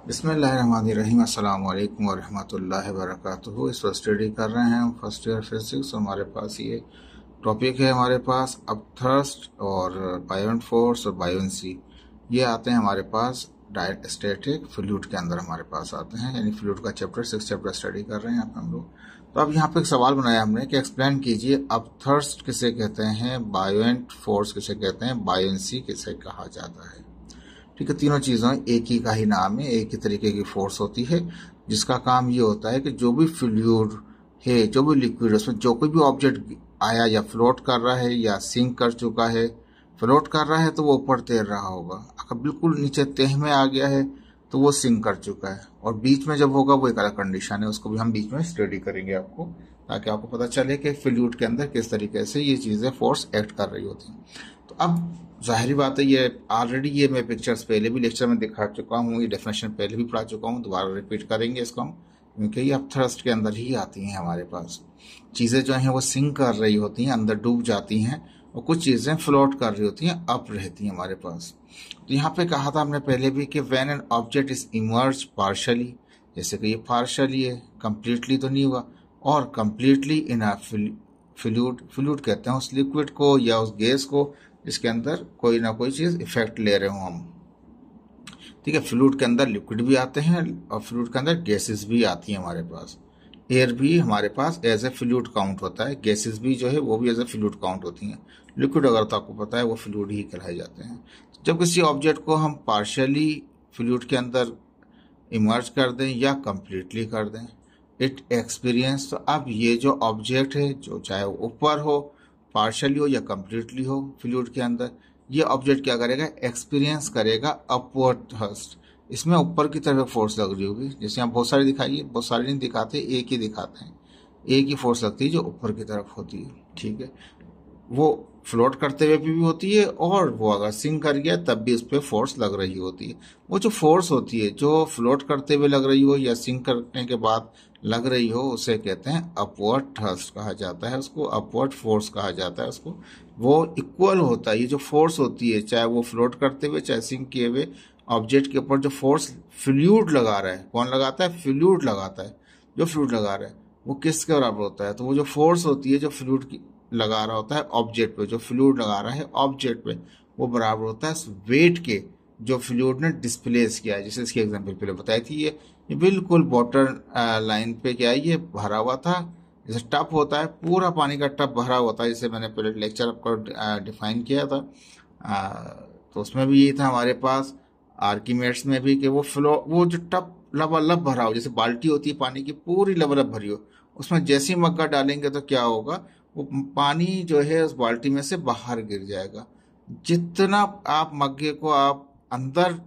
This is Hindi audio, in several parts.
बिस्मिल्लाहिर्रहमानिर्रहीम। अस्सलाम वालेकुम वरहमतुल्लाहि वबरकातुहू। इस वक्त स्टडी कर रहे हैं हम फर्स्ट ईयर फिजिक्स। हमारे पास ये टॉपिक है हमारे पास अपथर्स्ट और बायोंट फोर्स और बायोंसी। ये आते हैं हमारे पास डायस्टेटिक फ्लूइड के अंदर हमारे पास आते हैं, यानी फ्लूइड का चैप्टर 6 चैप्टर स्टडी कर रहे हैं यहाँ पे हम लोग। तो अब यहाँ पे एक सवाल बनाया हमने कि एक्सप्लेन कीजिए अपथर्स्ट किसे कहते हैं, बायोंट फोर्स किसे कहते हैं, बायोंसी किसे कहा जाता है। ठीक है, तीनों चीजों एक ही का ही नाम है, एक ही तरीके की फोर्स होती है जिसका काम ये होता है कि जो भी फ्लूइड है, जो भी लिक्विड, उसमें जो कोई भी ऑब्जेक्ट आया या फ्लोट कर रहा है या सिंक कर चुका है, फ्लोट कर रहा है तो वो ऊपर तैर रहा होगा, अगर बिल्कुल नीचे तह में आ गया है तो वो सिंक कर चुका है, और बीच में जब होगा वो एक अलग कंडीशन है, उसको भी हम बीच में स्टडी करेंगे आपको, ताकि आपको पता चले कि फ्लूइड के अंदर किस तरीके से ये चीजें फोर्स एक्ट कर रही होती हैं। तो अब जाहिर बात है, ये ऑलरेडी ये मैं पिक्चर्स पहले भी लेक्चर में दिखा चुका हूँ, ये डेफिनेशन पहले भी पढ़ा चुका हूँ, दोबारा रिपीट करेंगे इसको हम, क्योंकि ये अपथ्रस्ट के अंदर ही आती हैं हमारे पास। चीजें जो हैं वो सिंक कर रही होती हैं, अंदर डूब जाती हैं, और कुछ चीजें फ्लोट कर रही होती हैं, अप रहती हैं हमारे पास। तो यहाँ पे कहा था हमने पहले भी कि when an object is emerge partially, जैसे कि ये पार्शली है, कंप्लीटली तो नहीं हुआ, और कंप्लीटली इन अ फ्लूइड कहते हैं उस लिक्विड को या उस गैस को जिसके अंदर कोई ना कोई चीज इफेक्ट ले रहे हो हम। ठीक है, फ्लूइड के अंदर लिक्विड भी आते हैं और फ्लूइड के अंदर गैसेस भी आती हैं हमारे पास। एयर भी हमारे पास एज ए फ्लूइड काउंट होता है, गैसेस भी जो है वो भी एज ए फ्लूइड काउंट होती हैं। लिक्विड अगर तो आपको पता है वो फ्लूइड ही कहलाए जाते हैं। जब किसी ऑब्जेक्ट को हम पार्शियली फ्लूइड के अंदर इमर्ज कर दें या कंप्लीटली कर दें, इट एक्सपीरियंस, तो अब ये जो ऑब्जेक्ट है, जो चाहे वो ऊपर हो, पार्शली हो या कंप्लीटली हो फ्लूइड के अंदर, ये ऑब्जेक्ट क्या करेगा, एक्सपीरियंस करेगा अपवर्ड थ्रस्ट। इसमें ऊपर की तरफ फोर्स लग रही होगी, जैसे यहाँ बहुत सारी दिखाइए, बहुत सारी नहीं दिखाते, एक ही दिखाते हैं, एक ही फोर्स लगती है जो ऊपर की तरफ होती है। ठीक है, वो फ्लोट करते हुए भी होती है, और वो अगर सिंक कर गया तब भी उस पर फोर्स लग रही होती है। वो जो फोर्स होती है जो फ्लोट करते हुए लग रही हो या सिंक करने के बाद लग रही हो, उसे कहते हैं अपवर्ड थ्रस्ट कहा जाता है, उसको अपवर्ड फोर्स कहा जाता है उसको। वो इक्वल होता है, ये जो फोर्स होती है, चाहे वो फ्लोट करते हुए चाहे सिंक किए हुए ऑब्जेक्ट के ऊपर जो फोर्स फ्लूइड लगा रहा है, कौन लगाता है, फ्लूइड लगाता है। जो फ्लूइड लगा रहा है वो किसके बराबर होता है, तो वो जो फोर्स होती है जो फ्लूइड की लगा रहा होता है ऑब्जेक्ट पे, जो फ्लूइड लगा रहा है ऑब्जेक्ट पे, वो बराबर होता है वेट के जो फ्लूइड ने डिस्प्लेस किया है। जैसे इसकी एग्जांपल पहले बताई थी, ये बिल्कुल वाटर लाइन पे क्या है, ये भरा हुआ था, जैसे टप होता है, पूरा पानी का टप भरा हुआ था, जैसे मैंने पहले लेक्चर आपको डिफाइन किया था। तो उसमें भी ये था हमारे पास, आर्किमेड्स में भी, कि वो जो टप लबालब भरा हो, जैसे बाल्टी होती है पानी की पूरी लबालब भरी हो, उसमें जैसे ही मग्गा डालेंगे तो क्या होगा, वो पानी जो है उस बाल्टी में से बाहर गिर जाएगा। जितना आप मग्गे को आप अंदर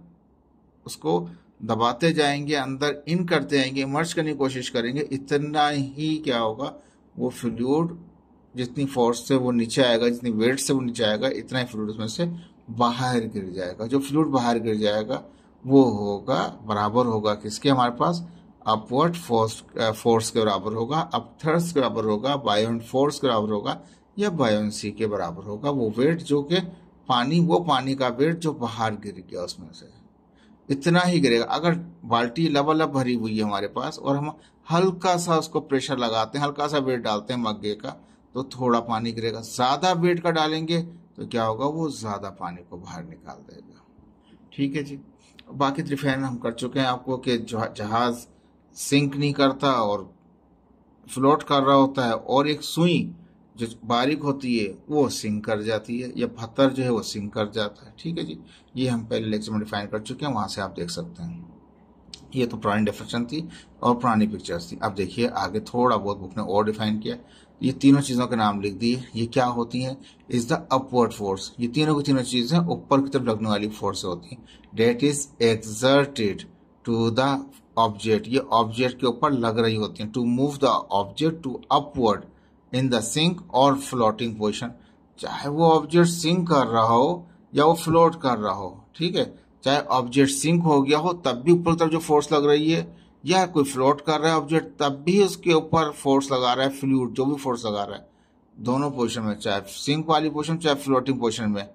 उसको दबाते जाएंगे, अंदर इन करते जाएंगे, इमर्ज करने की कोशिश करेंगे, इतना ही क्या होगा, वो फ्लूइड जितनी फोर्स से वो नीचे आएगा, जितनी वेट से वो नीचे आएगा, इतना ही फ्लूइड उसमें से बाहर गिर जाएगा। जो फ्लूइड बाहर गिर जाएगा वो होगा, बराबर होगा किसके, हमारे पास अपवर्ड फोर्स के बराबर होगा, अपथर्स्ट के बराबर होगा, बायोंट फोर्स के बराबर होगा, या बायोंसी के बराबर होगा। वो वेट जो कि वो पानी का वेट जो बाहर गिर गया उसमें से, इतना ही गिरेगा। अगर बाल्टी लबालब भरी हुई है हमारे पास और हम हल्का सा उसको प्रेशर लगाते हैं, हल्का सा वेट डालते हैं मग्गे का, तो थोड़ा पानी गिरेगा। ज्यादा वेट का डालेंगे तो क्या होगा, वो ज्यादा पानी को बाहर निकाल देगा। ठीक है जी, बाकी डिफाइन हम कर चुके हैं आपको कि जहाज सिंक नहीं करता और फ्लोट कर रहा होता है, और एक सुई जो बारीक होती है वो सिंक कर जाती है, या पत्थर जो है वो सिंक कर जाता है। ठीक है जी, ये हम पहले लेक्चर में डिफाइन कर चुके हैं, वहां से आप देख सकते हैं। ये तो पुरानी डेफिनेशन थी और पुरानी पिक्चर्स थी। अब देखिए आगे थोड़ा बहुत बुक ने और डिफाइन किया, ये तीनों चीजों के नाम लिख दिए। ये क्या होती हैं, इज द अपवर्ड फोर्स, ये तीनों की तीनों चीजें ऊपर की तरफ लगने वाली फोर्स होती हैं, that is exerted to the object, ये ऑब्जेक्ट के ऊपर लग रही होती हैं, to move the object to upward in the sink और फ्लोटिंग पोजिशन। चाहे वो ऑब्जेक्ट सिंक कर रहा हो या वो फ्लोट कर रहा हो, ठीक है, चाहे ऑब्जेक्ट सिंक हो गया हो तब भी ऊपर तरफ जो फोर्स लग रही है, या कोई फ्लोट कर रहा है ऑब्जेक्ट तब भी उसके ऊपर फोर्स लगा रहा है फ्लूइड, जो भी फोर्स लगा रहा है, दोनों पोजिशन में, चाहे सिंक वाली पोजिशन चाहे फ्लोटिंग पोजिशन में,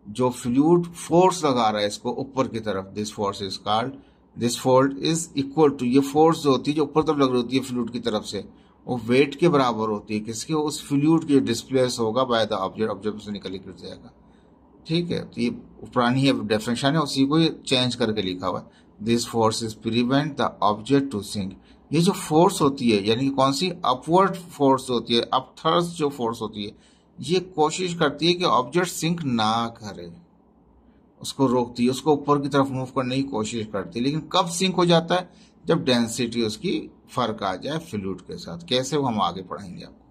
जो फ्लूइड फोर्स लगा रहा है इसको ऊपर की तरफ, this force is called this force is equal to, ये फोर्स जो होती है जो ऊपर तरफ लग रही होती है फ्लूइड की तरफ से, वो वेट के बराबर होती है किसके, उस फ्लूइड के डिस्प्लेस होगा बाय द ऑब्जेक्ट, ऑब्जेक्ट से निकल गिर जाएगा। ठीक है, तो ये पुरानी डेफिनेशन है, उसी को चेंज करके लिखा हुआ है। This force is prevent the object to sink. ये जो फोर्स होती है यानी कौन सी, अपवर्ड फोर्स होती है, अपथर्स्ट जो फोर्स होती है, ये कोशिश करती है कि ऑब्जेक्ट सिंक ना करे, उसको रोकती है, उसको ऊपर की तरफ मूव करने की कोशिश करती है। लेकिन कब सिंक हो जाता है, जब डेंसिटी उसकी फर्क आ जाए फ्लूइड के साथ। कैसे, वो हम आगे पढ़ेंगे आपको।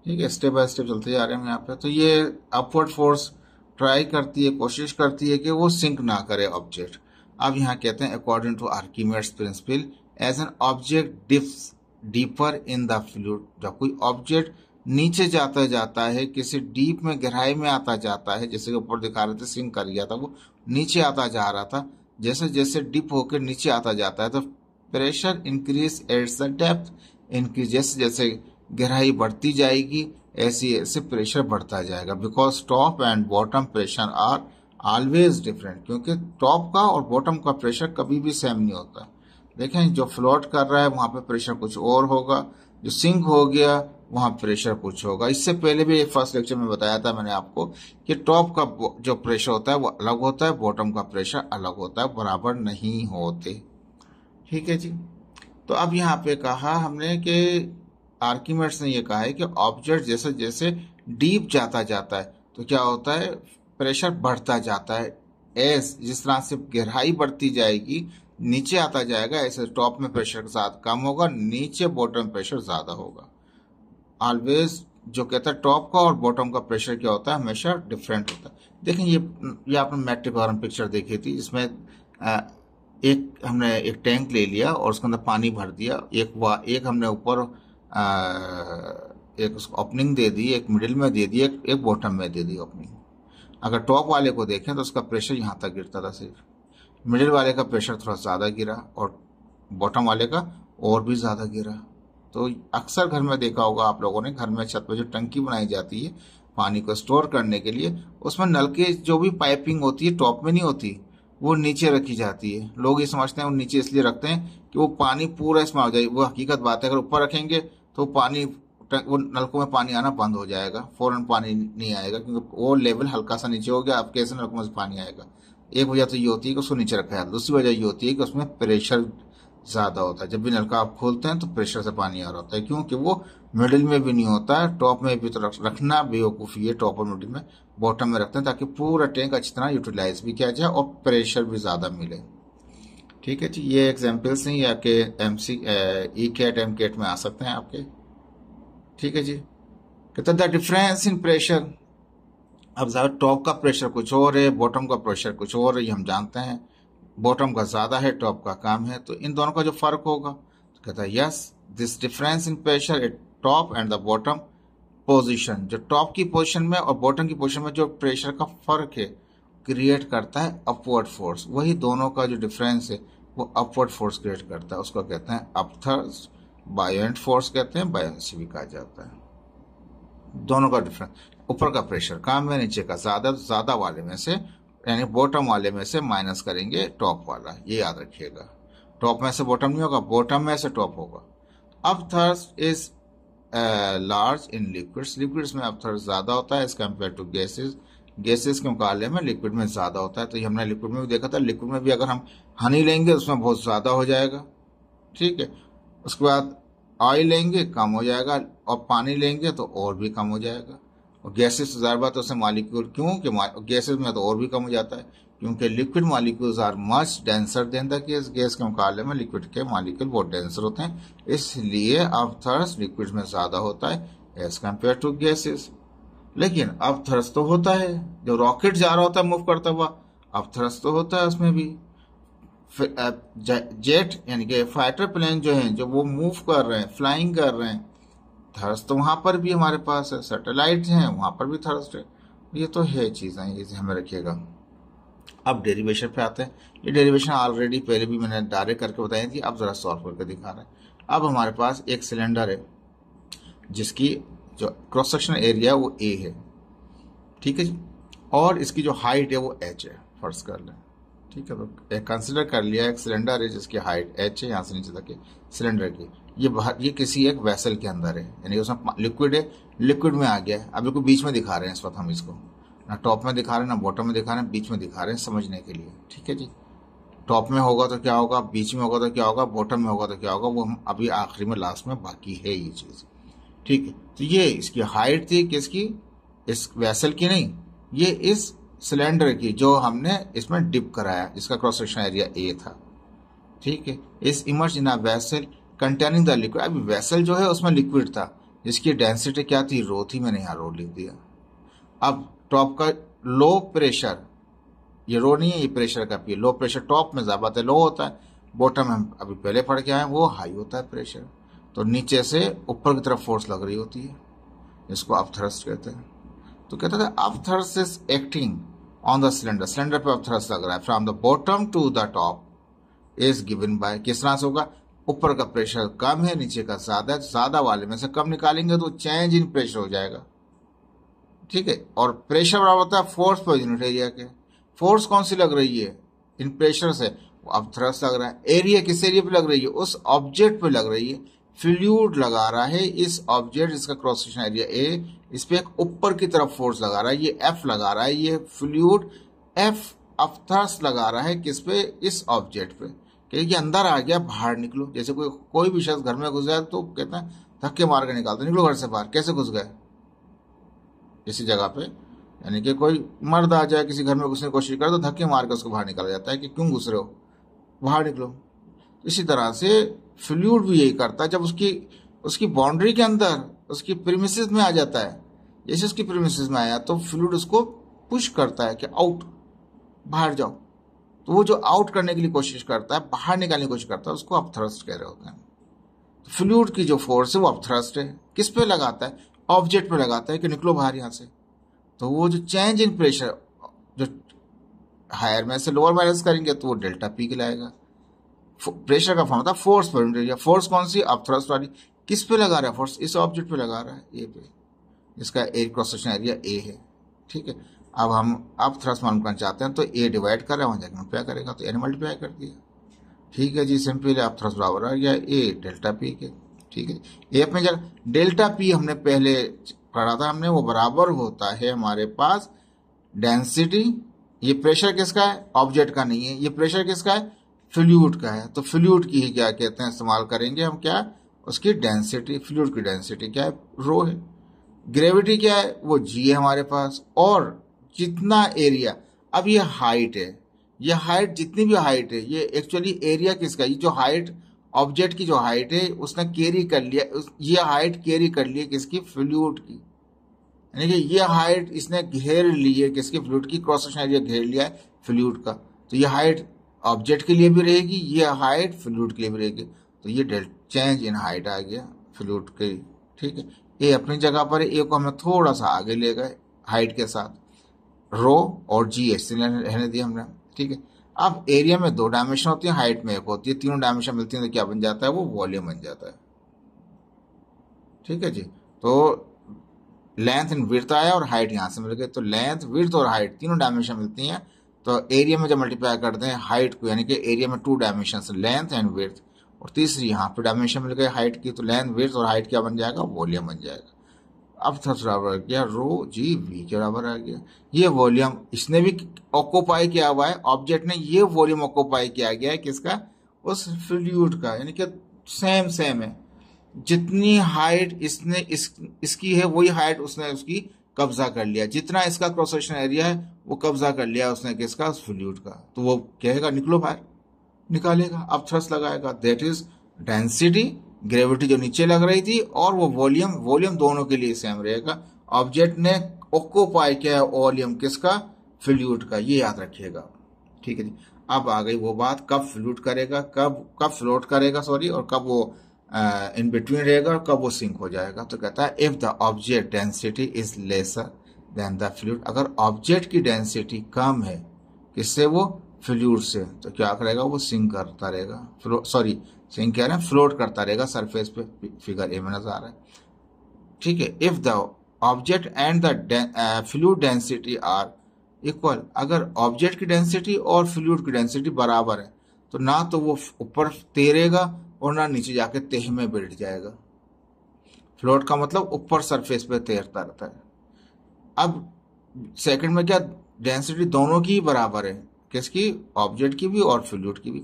ठीक है, स्टेप बाय स्टेप चलते जा रहे हैं यहाँ पे। तो ये अपवर्ड फोर्स ट्राई करती है, कोशिश करती है कि वो सिंक ना करे ऑब्जेक्ट। अब यहाँ कहते हैं according to Archimedes principle, as an object dips deeper in the fluid, जब कोई ऑब्जेक्ट नीचे जाता है, किसी डीप में, गहराई में आता जाता है, जैसे ऊपर दिखा रहे थे सिंक कर गया था, वो नीचे आता जा रहा था, जैसे जैसे डिप होकर नीचे आता जाता है तो pressure increase as the depth increase, जैसे जैसे गहराई बढ़ती जाएगी ऐसे ऐसे प्रेशर बढ़ता जाएगा। Because top and bottom pressure are always different, क्योंकि टॉप का और बॉटम का प्रेशर कभी भी सेम नहीं होता। देखें, जो फ्लोट कर रहा है वहां पे प्रेशर कुछ और होगा, जो सिंक हो गया वहां प्रेशर कुछ होगा। इससे पहले भी फर्स्ट लेक्चर में बताया था मैंने आपको कि टॉप का जो प्रेशर होता है वो अलग होता है, बॉटम का प्रेशर अलग होता है, बराबर नहीं होते। ठीक है जी। तो अब यहाँ पे कहा हमने कि आर्किमेड्स ने ये कहा है कि ऑब्जेक्ट जैसे जैसे डीप जाता है तो क्या होता है, प्रेशर बढ़ता जाता है। एस जिस तरह से गहराई बढ़ती जाएगी, नीचे आता जाएगा, ऐसे टॉप में प्रेशर के साथ कम होगा, नीचे बॉटम प्रेशर ज्यादा होगा। ऑलवेज जो कहता है टॉप का और बॉटम का प्रेशर क्या होता है, हमेशा डिफरेंट होता है। देखें, ये आपने मैट्रिक वार्म पिक्चर देखी थी, जिसमें हमने एक टैंक ले लिया और उसके अंदर पानी भर दिया, एक हमने ऊपर एक उसको ओपनिंग दे दी, एक मिडिल में दे दी, एक बॉटम में दे दी ओपनिंग। अगर टॉप वाले को देखें तो उसका प्रेशर यहाँ तक गिरता था सिर्फ, मिडिल वाले का प्रेशर थोड़ा ज़्यादा गिरा और बॉटम वाले का और भी ज़्यादा गिरा। तो अक्सर घर में देखा होगा आप लोगों ने, घर में छत पर जो टंकी बनाई जाती है पानी को स्टोर करने के लिए, उसमें नल के जो भी पाइपिंग होती है टॉप में नहीं होती, वो नीचे रखी जाती है। लोग ये समझते हैं वो नीचे इसलिए रखते हैं कि वो पानी पूरा इसमें आ जाए, वो हकीकत बात है। अगर ऊपर रखेंगे तो पानी, वो नलकों में पानी आना बंद हो जाएगा, फौरन पानी नहीं आएगा, क्योंकि वो लेवल हल्का सा नीचे हो गया, अब कैसे नलकों में से पानी आएगा। एक वजह तो ये होती है कि उसको नीचे रखा है, दूसरी वजह ये होती है कि उसमें प्रेशर ज्यादा होता है। जब भी नलका आप खोलते हैं तो प्रेशर से पानी आ रहा होता है, क्योंकि वो मिडिल में भी नहीं होता है, टॉप में भी तो रखना बेवकूफ़ी है, टॉप और मिडिल में, बॉटम में रखते हैं ताकि पूरा टैंक अच्छी तरह यूटिलाइज भी किया जाए और प्रेशर भी ज्यादा मिले। ठीक है जी, ये एग्जाम्पल्स नहीं आपके MC ECAT MCAT में आ सकते हैं आपके। ठीक है जी, कहते द डिफरेंस इन प्रेशर, अब ज्यादा टॉप का प्रेशर कुछ और है, बॉटम का प्रेशर कुछ और है, ये हम जानते हैं। बॉटम का ज्यादा है, टॉप का कम है, तो इन दोनों का जो फर्क होगा, तो कहता है yes this difference in pressure at top and the bottom position, जो टॉप की पोजीशन में और बॉटम की पोजीशन में जो प्रेशर का फर्क है क्रिएट करता है अपवर्ड फोर्स। वही दोनों का जो डिफरेंस है वो अपवर्ड फोर्स क्रिएट करता है, उसको कहते हैं अपथर्स्ट, बायोएंट फोर्स कहते हैं, बायोएंसी भी कहा जाता है। दोनों का डिफरेंस, ऊपर का प्रेशर कम है, नीचे का ज्यादा वाले में से, यानी बॉटम वाले में से माइनस करेंगे टॉप वाला, ये याद रखिएगा। टॉप में से बॉटम नहीं होगा, बॉटम में से टॉप होगा। Upthrust is large in liquids, liquids में अपथर्स्ट ज्यादा होता है as compared to gases, gases के मुकाबले में लिक्विड में ज्यादा होता है। तो ये हमने लिक्विड में भी देखा था, लिक्विड में भी अगर हम हनी लेंगे उसमें बहुत ज्यादा हो जाएगा। ठीक है, उसके बाद ऑयल लेंगे कम हो जाएगा, और पानी लेंगे तो और भी कम हो जाएगा। और गैसेस ज़ाहिर बात है उससे मॉलिक्यूल, क्योंकि गैसेस में तो और भी कम हो जाता है, क्योंकि liquid molecules are much denser than the gas, gas के मुकाबले में लिक्विड के मॉलिक्यूल बहुत डेंसर होते हैं, इसलिए अपथर्स्ट लिक्विड में ज्यादा होता है एज कम्पेयर टू गैसेस। लेकिन अपथर्स्ट तो होता है, जो रॉकेट जा रहा होता है मूव करता हुआ, अपथर्स्ट तो होता है उसमें भी। जेट यानी कि फाइटर प्लेन जो हैं, जो वो मूव कर रहे हैं, फ्लाइंग कर रहे हैं, थर्स्ट तो वहां पर भी हमारे पास है। सैटेलाइट हैं वहां पर भी थर्स्ट है। ये तो है चीजें, ये हमें रखिएगा। अब डेरिवेशन पे आते हैं। ये डेरिवेशन ऑलरेडी पहले भी मैंने डायरेक्ट करके बताई थी, अब जरा सॉल्व करके दिखा रहे हैं। अब हमारे पास एक सिलेंडर है जिसकी जो क्रॉस सेक्शन एरिया वो A है, ठीक है जी, और इसकी जो हाइट है वो H है, फर्ज कर लें। ठीक है, तो कंसिडर कर लिया एक सिलेंडर है जिसकी हाइट h है, यहाँ से नीचे तक के सिलेंडर की, ये बाहर, ये किसी एक वेसल के अंदर है, यानी उसमें लिक्विड है, लिक्विड में आ गया है। अब बिल्कुल बीच में दिखा रहे हैं इस वक्त हम इसको, ना टॉप में दिखा रहे हैं ना बॉटम में दिखा रहे हैं, बीच में दिखा रहे हैं समझने के लिए। ठीक है जी, टॉप में होगा तो क्या होगा, बीच में होगा तो क्या होगा, बॉटम में होगा तो क्या होगा, वो हम अभी आखिरी में लास्ट में बाकी है ये चीज। ठीक है, तो ये इसकी हाइट थी किसकी, इस वेसल की नहीं, ये इस सिलेंडर की जो हमने इसमें डिप कराया, जिसका क्रॉस सेक्शन एरिया ए था। ठीक है, इस emerge in a vessel containing the liquid, अभी वेसल जो है उसमें लिक्विड था, जिसकी डेंसिटी क्या थी, रो थी, मैंने यहाँ रो लिख दिया। अब टॉप का लो प्रेशर, ये रो नहीं है, ये प्रेशर का पी, लो प्रेशर टॉप में ज्यादा लो होता है, बॉटम में हम अभी पहले पढ़ के आए वो हाई होता है प्रेशर। तो नीचे से ऊपर की तरफ फोर्स लग रही होती है, इसको अपथ्रस्ट कहते हैं। तो कहते थे upthrust is acting on the cylinder, cylinder पे अपथ्रस्ट लग रहा है, from the bottom to the top is given by, किस तरह से होगा, ऊपर का प्रेशर कम है, नीचे का ज्यादा है, ज्यादा वाले में से कम निकालेंगे तो चेंज इन प्रेशर हो जाएगा। ठीक है, और प्रेशर बराबर होता है फोर्स पर यूनिट एरिया के। फोर्स कौन सी लग रही है, इन प्रेशर से, अब थ्रस्ट लग रहा है, एरिया किस एरिया पे लग रही है, उस ऑब्जेक्ट पे लग रही है। फ्लूइड लगा रहा है इस ऑब्जेक्ट, जिसका क्रॉस सेक्शन एरिया ए, इस पे एक ऊपर की तरफ फोर्स लगा रहा है, ये एफ लगा रहा है, ये फ्लूइड एफ अब थ्रस्ट लगा रहा है किस पे, इस ऑब्जेक्ट पे, कि ये अंदर आ गया बाहर निकलो। जैसे कोई भी शख्स घर में घुस जाए तो कहते हैं धक्के मार के निकालते, निकलो घर से बाहर, कैसे घुस गए किसी जगह पे, यानी कि कोई मर्द आ जाए किसी घर में घुसने की कोशिश करे तो धक्के मार के उसको बाहर निकाला जाता है कि क्यों घुस रहे हो, बाहर निकलो। इसी तरह से फ्लूइड भी यही करता है, जब उसकी बाउंड्री के अंदर उसकी प्रीमिसेस में आ जाता है, जैसे उसकी प्रीमिसेस में आया तो फ्लूइड उसको पुश करता है कि आउट, बाहर जाओ। तो वो जो आउट करने के लिए कोशिश करता है, बाहर निकालने की कोशिश करता है, उसको अपथ्रस्ट कह रहे होते हैं। तो फ्लूइड की जो फोर्स है वो अपथ्रस्ट है, किस पे लगाता है, ऑब्जेक्ट पे लगाता है कि निकलो बाहर यहां से। तो वो जो चेंज इन प्रेशर, जो हायर में से लोअर माइनस करेंगे तो वो डेल्टा पी कहलाएगा। प्रेशर का फॉर्म होता है force per unit area. Force कौन सी, अपथ्रस्ट वाली, किस पे लगा रहा है फोर्स, इस ऑब्जेक्ट पे लगा रहा है, ए पे, इसका air cross section area A है। ठीक है, अब हम अपथ्रस्ट मालूम करना चाहते हैं तो ए डिवाइड कर रहे हैं, वहां जाकर मल्टीप्लाई करेगा तो ए ने मल्टीप्लाई कर दिया। ठीक है जी, सिंपल है, अपथ्रस्ट बराबर आ गया ए डेल्टा पी के। ठीक है, ए में जब डेल्टा पी हमने पहले पढ़ा था हमने, वो बराबर होता है हमारे पास डेंसिटी, ये प्रेशर किसका है, ऑब्जेक्ट का नहीं है, ये प्रेशर किसका है, फ्लूइड का है। तो फ्लूइड की ही क्या कहते हैं, इस्तेमाल करेंगे हम, क्या उसकी डेंसिटी, फ्लूइड की डेंसिटी क्या है, रो है। ग्रेविटी क्या है, वो जी है हमारे पास, और जितना एरिया, अब ये हाइट है, ये हाइट जितनी भी हाइट है, ये एक्चुअली एरिया किसका, ये जो हाइट ऑब्जेक्ट की जो हाइट है उसने कैरी कर लिया, ये हाइट कैरी कर ली है किसकी, फ्लूइड की, यानी कि ये हाइट इसने घेर ली है किसकी, फ्लूइड की, क्रॉस सेक्शन एरिया घेर लिया है फ्लूइड का। तो ये हाइट ऑब्जेक्ट के लिए भी रहेगी, ये हाइट फ्लूइड के लिए भी रहेगी। तो ये चेंज इन हाइट आ गया फ्लूइड के। ठीक है, ए अपनी जगह पर, ए को हमें थोड़ा सा आगे ले गए हाइट के साथ, रो और जी एच रहने दिया हमने। ठीक है, अब एरिया में 2 डायमेंशन होती है, हाइट में 1 होती है, तीनों डायमेंशन मिलती है तो क्या बन जाता है, वो वॉल्यूम बन जाता है। ठीक है जी, तो लेंथ एंड विड्थ आया और हाइट यहां से मिल गई, तो लेंथ विड्थ और हाइट तीनों डायमेंशन मिलती हैं। तो एरिया में जब मल्टीप्लाई करते हैं हाइट को, यानी कि एरिया में 2 डायमेंशन लेंथ एंड विड्थ, और तीसरी यहाँ पे डायमेंशन मिल गई हाइट की, तो लेंथ विड्थ और हाइट क्या बन जाएगा, वॉल्यूम बन जाएगा। अब थर्ड बराबर आ गया रो जी वी के बराबर आ गया। ये वॉल्यूम इसने भी ऑक्यूपाई किया हुआ है, ऑब्जेक्ट ने ये वॉल्यूम ऑक्यूपाई किया गया है किसका, उस फ्लूइड का, यानी कि सेम है, जितनी हाइट इसने इसकी है वही हाइट उसने उसकी कब्जा कर लिया, जितना इसका क्रॉस सेक्शन एरिया है वो कब्जा कर लिया उसने किसका, फ्लूइड का। तो वो कहेगा निकलो बाहर, निकालेगा, अब थ्रस्ट लगाएगा, दैट इज डेंसिटी, ग्रेविटी जो नीचे लग रही थी, और वो वॉल्यूम दोनों के लिए सेम रहेगा। ऑब्जेक्ट ने ऑक्यूपाई किया है वॉल्यूम किसका, फ्लूइड का, ये याद रखिएगा। ठीक है जी, अब आ गई वो बात, कब फ्लूइड करेगा, कब फ्लोट करेगा सॉरी, और कब वो इन बिटवीन रहेगा और कब वो सिंक हो जाएगा। तो कहता है if the object density is lesser than the fluid, अगर ऑब्जेक्ट की डेंसिटी कम है किससे, वो फ्लूइड से, तो क्या करेगा, वो सिंक करता रहेगा, सिंक कह रहे हैं, फ्लोट करता रहेगा सरफेस पे, फिगर ए में नजर आ रहा है। ठीक है, if the object and the fluid density are equal. अगर ऑब्जेक्ट की डेंसिटी और फ्लूइड की डेंसिटी बराबर है तो ना तो वो ऊपर तैरेगा और ना नीचे जाके तह में बैठ जाएगा। फ्लोट का मतलब ऊपर सरफेस पे तैरता रहता है। अब सेकंड में क्या, डेंसिटी दोनों की बराबर है, किसकी, ऑब्जेक्ट की भी और फ्लूइड की भी।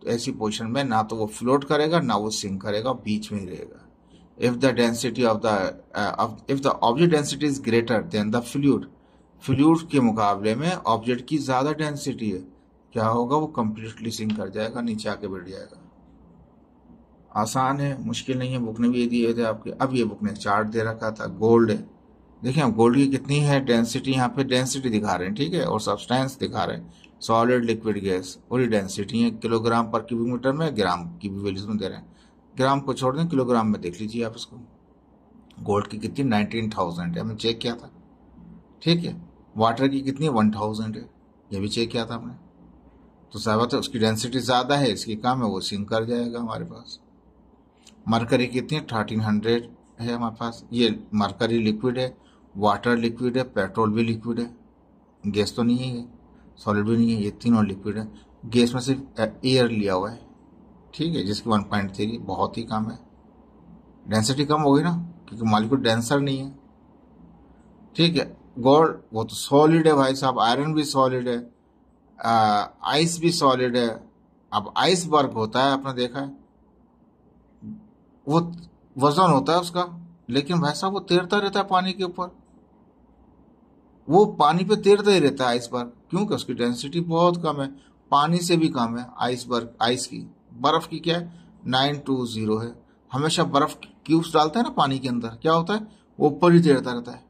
तो ऐसी पोजीशन में ना तो वो फ्लोट करेगा ना वो सिंक करेगा, बीच में ही रहेगा। If the density of the if the object density is greater than the fluid, fluid के मुकाबले में ऑब्जेक्ट की ज्यादा डेंसिटी है, क्या होगा, वो कंप्लीटली सिंक कर जाएगा, नीचे आके बैठ जाएगा। आसान है, मुश्किल नहीं है, बुक ने भी ये दिए थे आपके। अब ये बुक ने चार्ट दे रखा था, गोल्ड है। देखिए हम गोल्ड की कितनी है डेंसिटी, यहाँ पे डेंसिटी दिखा रहे हैं, ठीक है, और सब्सटेंस दिखा रहे हैं, सॉलिड लिक्विड गैस, पूरी डेंसिटी है किलोग्राम पर क्यूबिक मीटर में, ग्राम की भी वैल्यूज में दे रहे हैं। ग्राम को छोड़ दें, किलोग्राम में देख लीजिए आप इसको। गोल्ड की कितनी 19,000 है, हमने चेक किया था, ठीक है। वाटर की कितनी 1,000 है, ये भी चेक किया था हमने। तो साबित है उसकी डेंसिटी ज्यादा है, इसकी कम है, वो सिंक कर जाएगा हमारे पास। मरकरी कितनी 1300 है हमारे पास, ये मरकरी लिक्विड है, वाटर लिक्विड है, पेट्रोल भी लिक्विड है, गैस तो नहीं है ये, सॉलिड भी नहीं है, ये तीनों लिक्विड है। गैस में सिर्फ एयर लिया हुआ है, ठीक है, जिसकी 1.3 बहुत ही कम है, डेंसिटी कम होगी ना, क्योंकि मॉलिक्यूल डेंसर नहीं है, ठीक है। गोल्ड वो तो सॉलिड है भाई साहब, आयरन भी सॉलिड है, आइस भी सॉलिड है। अब आइसबर्ग होता है, आपने देखा है, वो वजन होता है उसका, लेकिन भाई साहब वो तैरता रहता है पानी के ऊपर, वो पानी पे तैरता ही रहता है आइसबर्ग, क्योंकि उसकी डेंसिटी बहुत कम है, पानी से भी कम है आइसबर्ग। आइस की, बर्फ की क्या है 920 है। हमेशा बर्फ क्यूब्स डालते हैं ना पानी के अंदर, क्या होता है, वो ऊपर ही तैरता रहता है।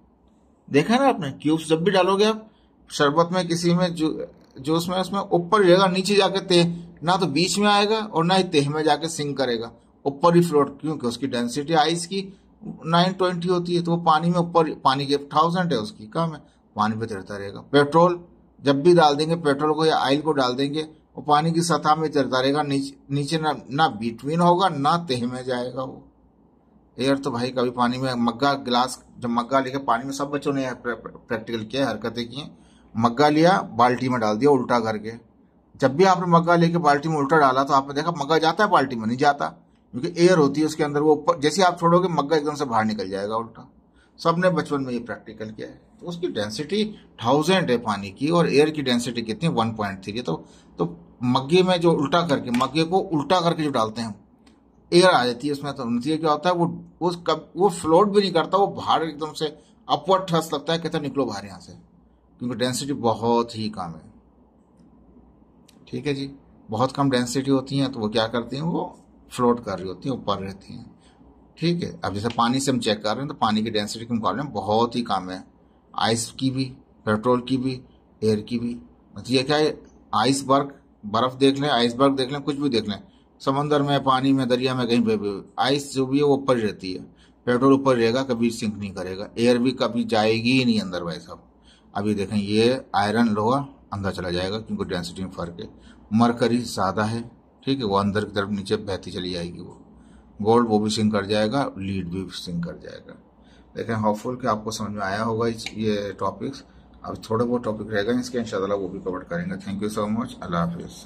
देखा है ना आपने, क्यूब्स जब भी डालोगे आप शरबत में, किसी में जूस में, उसमें ऊपर जाएगा, नीचे जाके तह, ना तो बीच में आएगा और ना ही तह में जाके सिंक करेगा, ऊपर ही फ्लोट, क्योंकि उसकी डेंसिटी आइस की 920 होती है, तो वो पानी में ऊपर, पानी की 1000 है, उसकी कम है, पानी पे तैरता रहेगा। पेट्रोल जब भी डाल देंगे, पेट्रोल को या ऑयल को डाल देंगे, वो पानी की सतह में तैरता रहेगा, नीचे ना बिटवीन होगा ना तह में जाएगा वो। एयर तो भाई कभी पानी में, मग्गा गिलास, जब मग्गा लेके पानी में, सब बच्चों ने प्रैक्टिकल किया, हरकतें की हैं, मग्गा लिया बाल्टी में डाल दिया उल्टा करके, जब भी आपने मग्गा लेके बाल्टी में उल्टा डाला तो आपने देखा मग्गा जाता है बाल्टी में, नहीं जाता, क्योंकि एयर होती है उसके अंदर, वो ऊपर जैसे आप छोड़ोगे मग्गा एकदम से बाहर निकल जाएगा उल्टा। सबने बचपन में ये प्रैक्टिकल किया है। तो उसकी डेंसिटी 1000 है पानी की, और एयर की डेंसिटी कितनी 1.3 है। तो मग्गे में जो उल्टा करके, मग्गे को उल्टा करके जो डालते हैं, एयर आ जाती है उसमें, तो नतीजा क्या होता है, वो फ्लोट भी नहीं करता, वो बाहर एकदम से अपवर्ड थ्रस्ट लगता है, कहता है निकलो बाहर यहाँ से, क्योंकि डेंसिटी बहुत ही कम है, ठीक है जी। बहुत कम डेंसिटी होती है तो वो क्या करती हैं, वो फ्लोट कर रही होती हैं, ऊपर रहती हैं, ठीक है। अब जैसे पानी से हम चेक कर रहे हैं तो पानी की डेंसिटी के मुकाबले में बहुत ही कम है, आइस की भी, पेट्रोल की भी, एयर की भी। मतलब ये क्या है, आइसबर्ग, बर्फ देख लें, आइसबर्ग देख लें, कुछ भी देख लें, समंदर में, पानी में, दरिया में, कहीं पे भी आइस जो भी है वो ऊपर ही रहती है, पेट्रोल ऊपर रहेगा, कभी सिंक नहीं करेगा, एयर भी कभी जाएगी ही नहीं अंदर भाई साहब। अभी देखें ये आयरन लोहा अंदर चला जाएगा, क्योंकि डेंसिटी में फर्क है, मरकरी ज्यादा है, ठीक है, वो अंदर की तरफ नीचे बहती चली जाएगी, वो गोल्ड वो भी सिंक कर जाएगा, लीड भी सिंक कर जाएगा। लेकिन होपफुल कि आपको समझ में आया होगा ये टॉपिक्स। अब थोड़े बहुत टॉपिक रहेगा इसके, इंशाल्लाह वो भी कवर करेंगे। थैंक यू सो मच, अल्लाह हाफिज़।